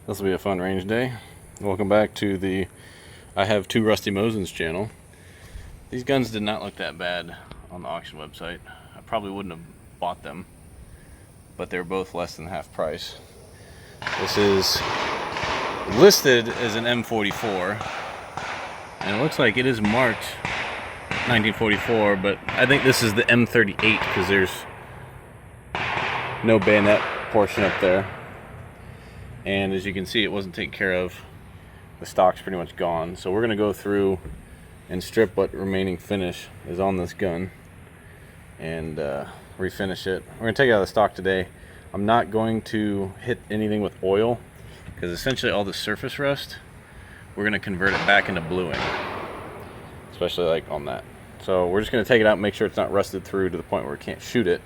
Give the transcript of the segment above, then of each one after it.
This will be a fun range day. Welcome back to the I Have Two Rusty Mosins channel. These guns did not look that bad on the auction website. I probably wouldn't have bought them, but they're both less than half price. This is listed as an M44, and it looks like it is marked 1944, but I think this is the M38 because there's no bayonet portion up there. And as you can see, it wasn't taken care of. The stock's pretty much gone. So we're going to go through and strip what remaining finish is on this gun and refinish it. We're going to take it out of the stock today. I'm not going to hit anything with oil because essentially all the surface rust, we're going to convert it back into bluing, especially like on that. So we're just going to take it out and make sure it's not rusted through to the point where we can't shoot it.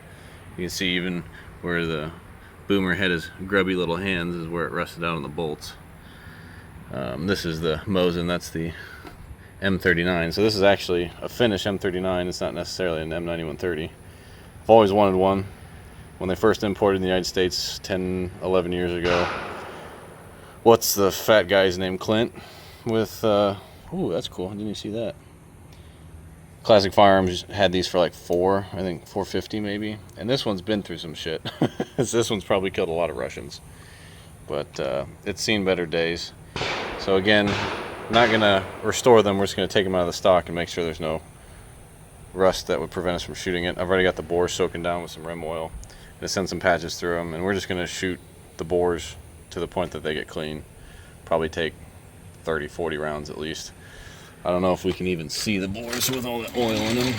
You can see even where the boomer had his grubby little hands is where it rusted out on the bolts. This is the Mosin, that's the M39. So this is actually a finish M39. It's not necessarily an M9130. I've always wanted one. When they first imported in the United States 10, 11 years ago. What's the fat guy's name? Clint? With, ooh, that's cool. Didn't you see that? Classic Firearms had these for like I think $4.50 maybe, and this one's been through some shit. This one's probably killed a lot of Russians, but it's seen better days. So again, not gonna restore them. We're just gonna take them out of the stock and make sure there's no rust that would prevent us from shooting it. I've already got the bores soaking down with some rim oil. I'm gonna send some patches through them, and we're just gonna shoot the bores to the point that they get clean. Probably take 30-40 rounds at least. I don't know if we can even see the bores with all the oil in them,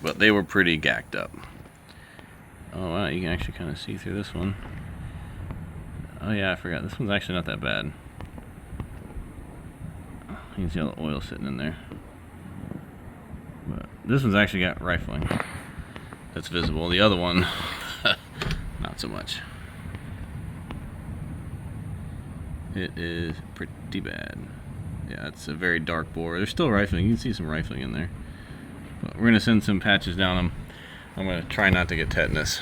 but they were pretty gacked up. Oh wow, you can actually kind of see through this one. Oh yeah, I forgot. This one's actually not that bad. You can see all the oil sitting in there. But this one's actually got rifling. That's visible. The other one, not so much. It is pretty bad. Yeah, it's a very dark bore. There's still rifling. You can see some rifling in there. But we're going to send some patches down them. I'm going to try not to get tetanus.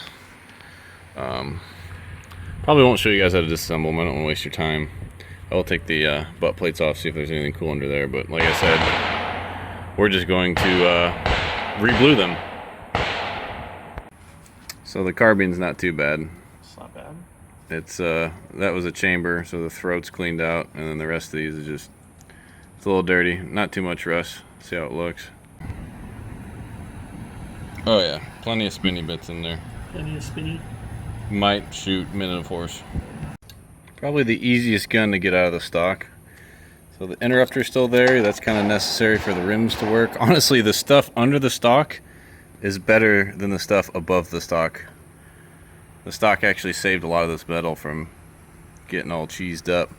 Probably won't show you guys how to disassemble them. I don't want to waste your time. I will take the butt plates off, see if there's anything cool under there. But like I said, we're just going to re-blue them. So the carbine's not too bad. It's not bad. It's that was a chamber, so the throat's cleaned out, and then the rest of these is just, it's a little dirty. Not too much rust. See how it looks. Oh yeah, plenty of spinny bits in there. Plenty of spinny. Might shoot minute of horse. Probably the easiest gun to get out of the stock. So the interrupter's still there. That's kind of necessary for the rims to work. Honestly, the stuff under the stock is better than the stuff above the stock. The stock actually saved a lot of this metal from getting all cheesed up.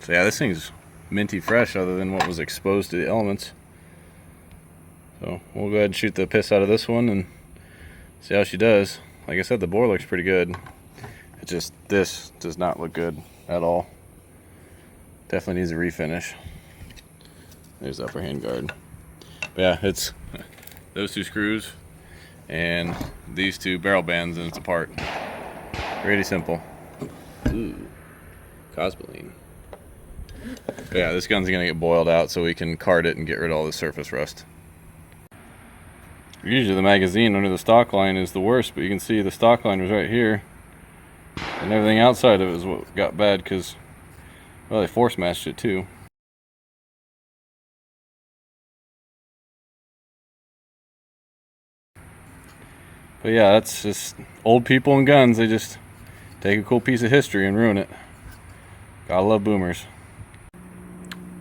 So yeah, this thing's minty fresh other than what was exposed to the elements. So we'll go ahead and shoot the piss out of this one and see how she does. Like I said, the bore looks pretty good. It just, this does not look good at all. Definitely needs a refinish. There's the upper hand guard. But yeah, it's those two screws and these two barrel bands, and it's apart. Pretty simple. Ooh, Cosmoline. But yeah, this gun's gonna get boiled out so we can card it and get rid of all the surface rust. Usually the magazine under the stock line is the worst, but you can see the stock line was right here, and everything outside of it is what got bad because, well, they force matched it too. But yeah, that's just old people and guns. They just take a cool piece of history and ruin it. Gotta love boomers.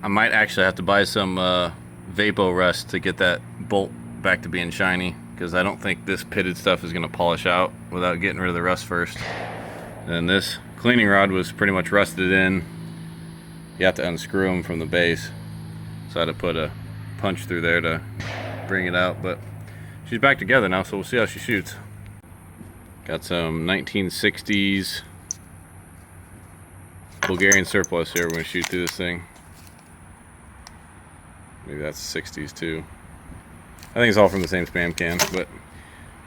I might actually have to buy some Vapo Rust to get that bolt back to being shiny, because I don't think this pitted stuff is going to polish out without getting rid of the rust first. And this cleaning rod was pretty much rusted in. You have to unscrew them from the base. So I had to put a punch through there to bring it out, but she's back together now, so we'll see how she shoots. Got some 1960s Bulgarian surplus here. We're going to shoot through this thing. Maybe that's 60s too. I think it's all from the same spam can, but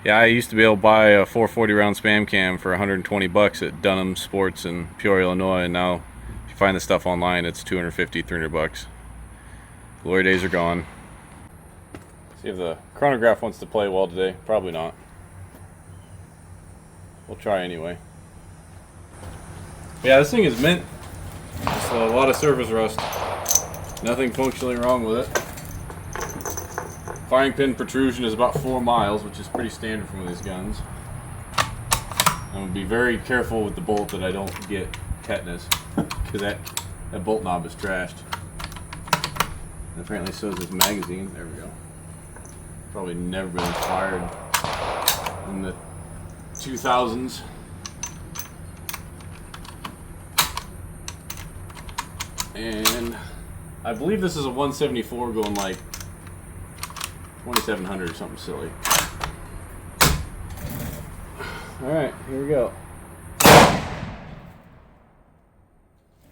Yeah, I used to be able to buy a 440 round spam cam for 120 bucks at Dunham Sports in Peoria, Illinois, and now if you find the stuff online, it's 250, 300 bucks. Glory days are gone. See if the chronograph wants to play well today. Probably not. We'll try anyway. Yeah, this thing is mint. Just a lot of surface rust. Nothing functionally wrong with it. Firing pin protrusion is about 4 miles, which is pretty standard for one of these guns. I'm going to be very careful with the bolt that I don't get tetanus, because that bolt knob is trashed. And apparently so is this magazine. There we go. Probably never been fired in the 2000s. And I believe this is a 174 going like 2700 or something silly. Alright, here we go.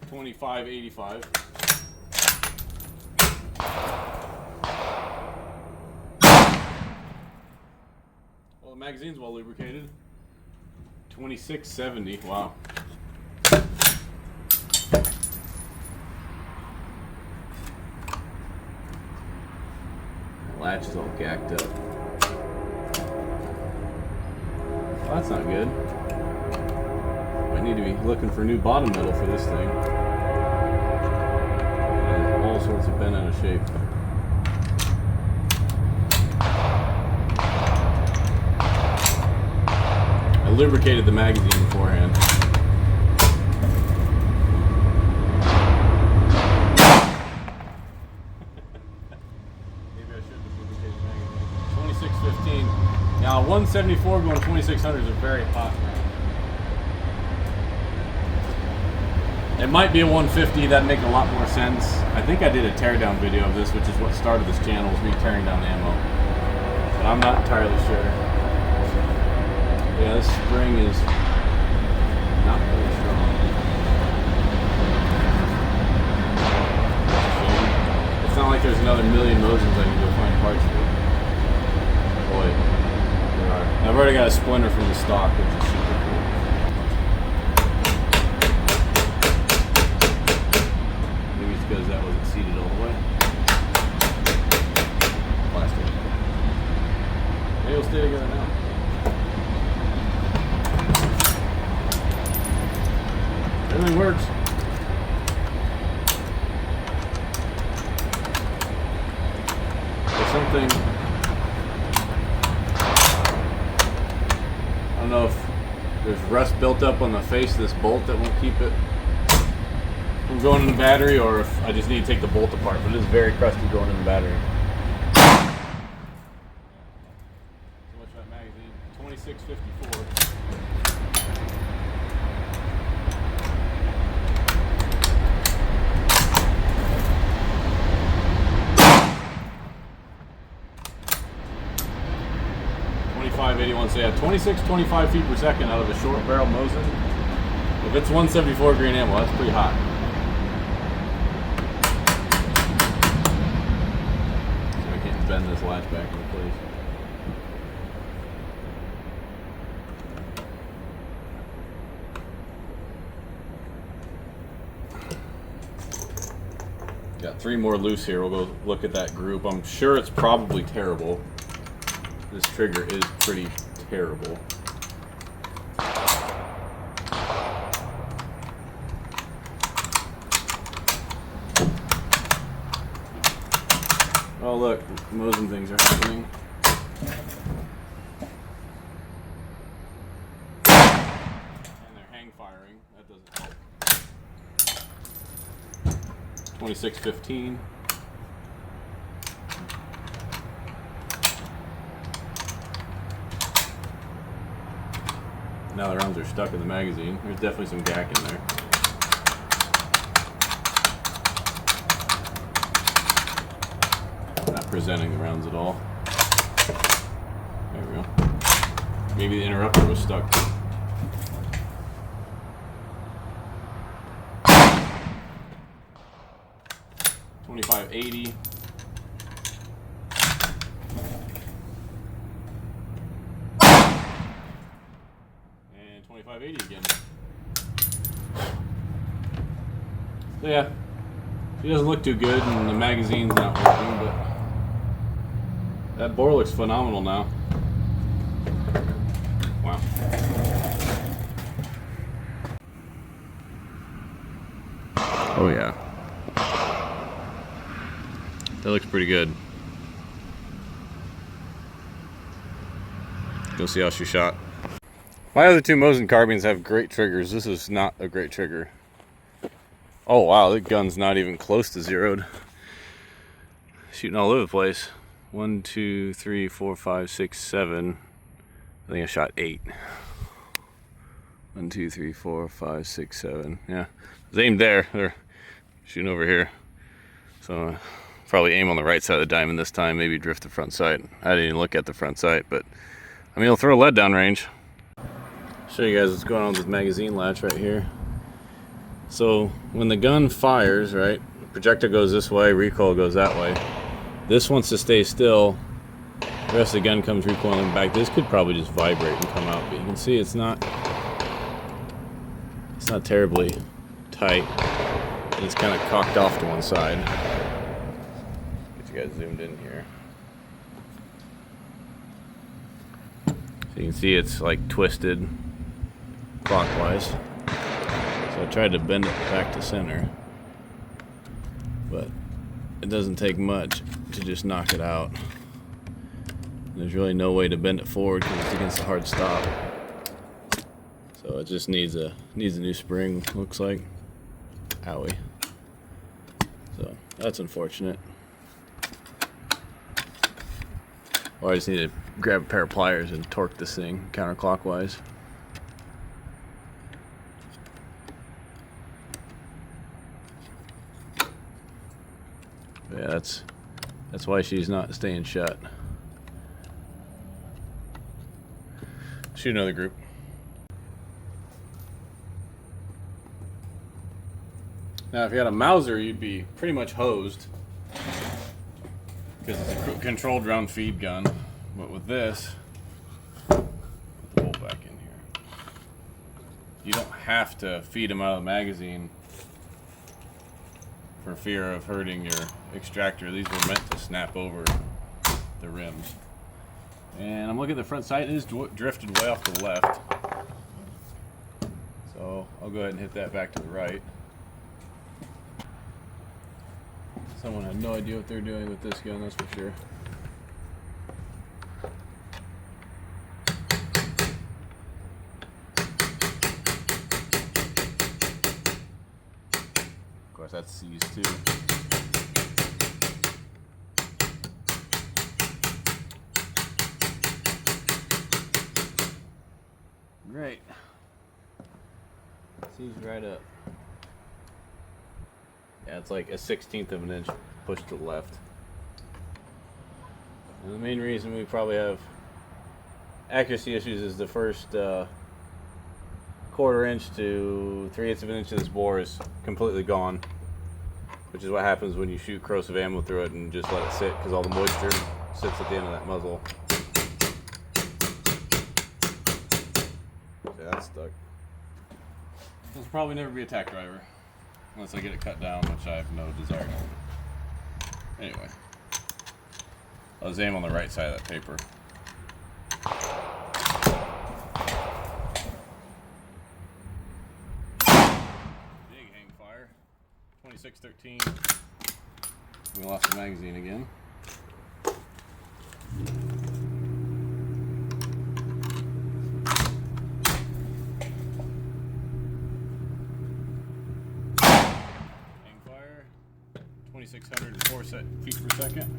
2585. Well, the magazine's well lubricated. 2670. Wow. The latch is all gacked up. Well, that's not good. I need to be looking for new bottom metal for this thing. All sorts of bent out of shape. I lubricated the magazine beforehand. Maybe I should have lubricated the magazine. 2615. Now 174 going 2600s are very hot. It might be a 150, that'd make a lot more sense. I think I did a teardown video of this, which is what started this channel, was me tearing down ammo. But I'm not entirely sure. Yeah, this spring is not very strong. It's not like there's another million Mosins I can go find parts for. Boy, there are. I've already got a splinter from the stock, which is super cool. Maybe it's because that wasn't seated all the way. Plastic. Maybe it'll stay together now. Everything works. There's something, I don't know if there's rust built up on the face of this bolt that won't keep it from going in the battery, or if I just need to take the bolt apart, but it is very crusty going in the battery. So much for that magazine. 2654. So yeah, 25 feet per second out of a short barrel Mosin. If it's 174 grain ammo, that's pretty hot. So I can't bend this latch back into place. Got 3 more loose here. We'll go look at that group. I'm sure it's probably terrible. This trigger is pretty terrible. Oh look, Mosin things are happening. And they're hang firing. That doesn't help. 2615. Now the rounds are stuck in the magazine. There's definitely some gack in there. Not presenting the rounds at all. There we go. Maybe the interrupter was stuck. $25.80. 580 again. So yeah, she doesn't look too good, and the magazine's not working, but that bore looks phenomenal now. Wow. Oh yeah. That looks pretty good. Go see how she shot. My other two Mosin carbines have great triggers. This is not a great trigger. Oh wow, the gun's not even close to zeroed. Shooting all over the place. 1, 2, 3, 4, 5, 6, 7. I think I shot 8. 1, 2, 3, 4, 5, 6, 7. Yeah, I was aimed there. They're shooting over here. So probably aim on the right side of the diamond this time. Maybe drift the front sight. I didn't even look at the front sight, but I mean, it'll throw lead down range. Show you guys what's going on with this magazine latch right here. So when the gun fires, right, projector goes this way, recoil goes that way. This wants to stay still. The rest of the gun comes recoiling back. This could probably just vibrate and come out, but you can see it's not terribly tight. It's kind of cocked off to one side. Get you guys zoomed in here. So you can see it's like twisted clockwise. So I tried to bend it back to center, but it doesn't take much to just knock it out. There's really no way to bend it forward because it's against a hard stop. So it just needs a new spring, looks like. Owie. So that's unfortunate. Or I just need to grab a pair of pliers and torque this thing counterclockwise. But yeah, that's why she's not staying shut. Shoot another group. Now, if you had a Mauser, you'd be pretty much hosed because it's a controlled round feed gun. But with this, put the bolt back in here. You don't have to feed them out of the magazine for fear of hurting your extractor. These were meant to snap over the rims. And I'm looking at the front sight. It is drifted way off to the left. So I'll go ahead and hit that back to the right. Someone had no idea what they're doing with this gun, that's for sure. Of course, that's seized too. Great. Seized right up. Yeah, it's like a 1/16 of an inch pushed to the left. And the main reason we probably have accuracy issues is the first 1/4 inch to 3/8 of an inch of this bore is completely gone, which is what happens when you shoot corrosive ammo through it and just let it sit, because all the moisture sits at the end of that muzzle. Okay, that's stuck. This will probably never be a tack driver. Unless I get it cut down, which I have no desire to. Anyway. Let's aim on the right side of that paper. Big hang fire. 2613. We lost the magazine again. Hang fire. 2604 feet per second.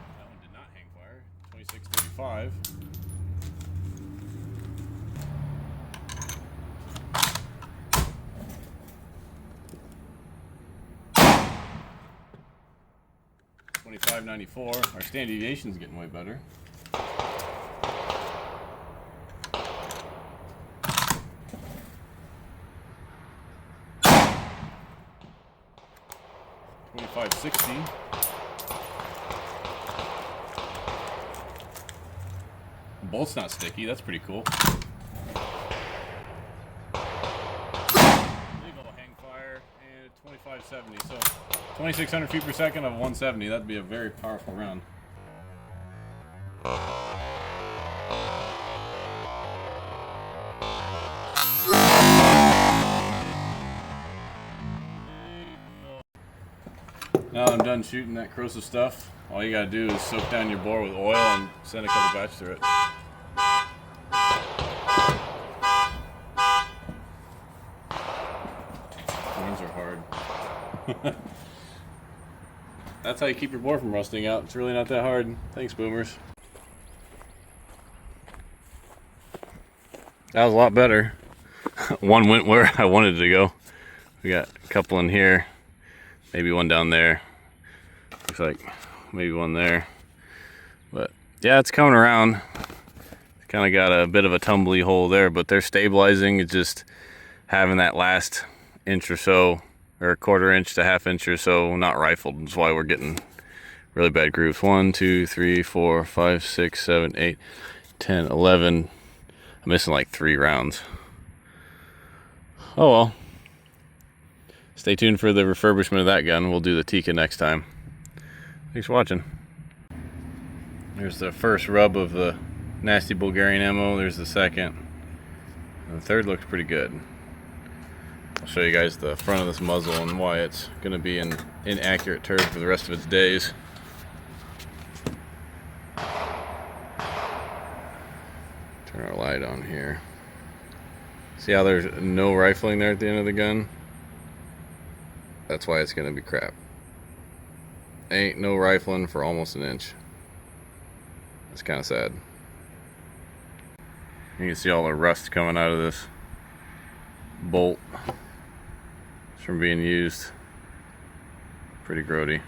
That one did not hang fire. 2635. $25.94. Our standard deviation's getting way better. 60. The bolt's not sticky, that's pretty cool. Legal hang fire and 2570. So 2600 feet per second of 170. That'd be a very powerful round. Now that I'm done shooting that corrosive stuff, all you gotta do is soak down your bore with oil and send a couple batch through it. Things are hard. That's how you keep your bore from rusting out. It's really not that hard. Thanks, boomers. That was a lot better. One went where I wanted it to go. We got a couple in here, maybe one down there. Looks like maybe one there. But yeah, it's coming around. It's kind of got a bit of a tumbly hole there, but they're stabilizing. It's just having that last inch or so, or a quarter inch to half inch or so not rifled. That's why we're getting really bad grooves. 1, 2, 3, 4, 5, 6, 7, 8, 10, 11. I'm missing like 3 rounds. Oh well. Stay tuned for the refurbishment of that gun. We'll do the Tika next time. Thanks for watching. There's the first rub of the nasty Bulgarian ammo. There's the second. And the third looks pretty good. I'll show you guys the front of this muzzle and why it's going to be an inaccurate turd for the rest of its days. Turn our light on here. See how there's no rifling there at the end of the gun? That's why it's gonna be crap. Ain't no rifling for almost an inch. It's kind of sad. You can see all the rust coming out of this bolt from being used. Pretty grody.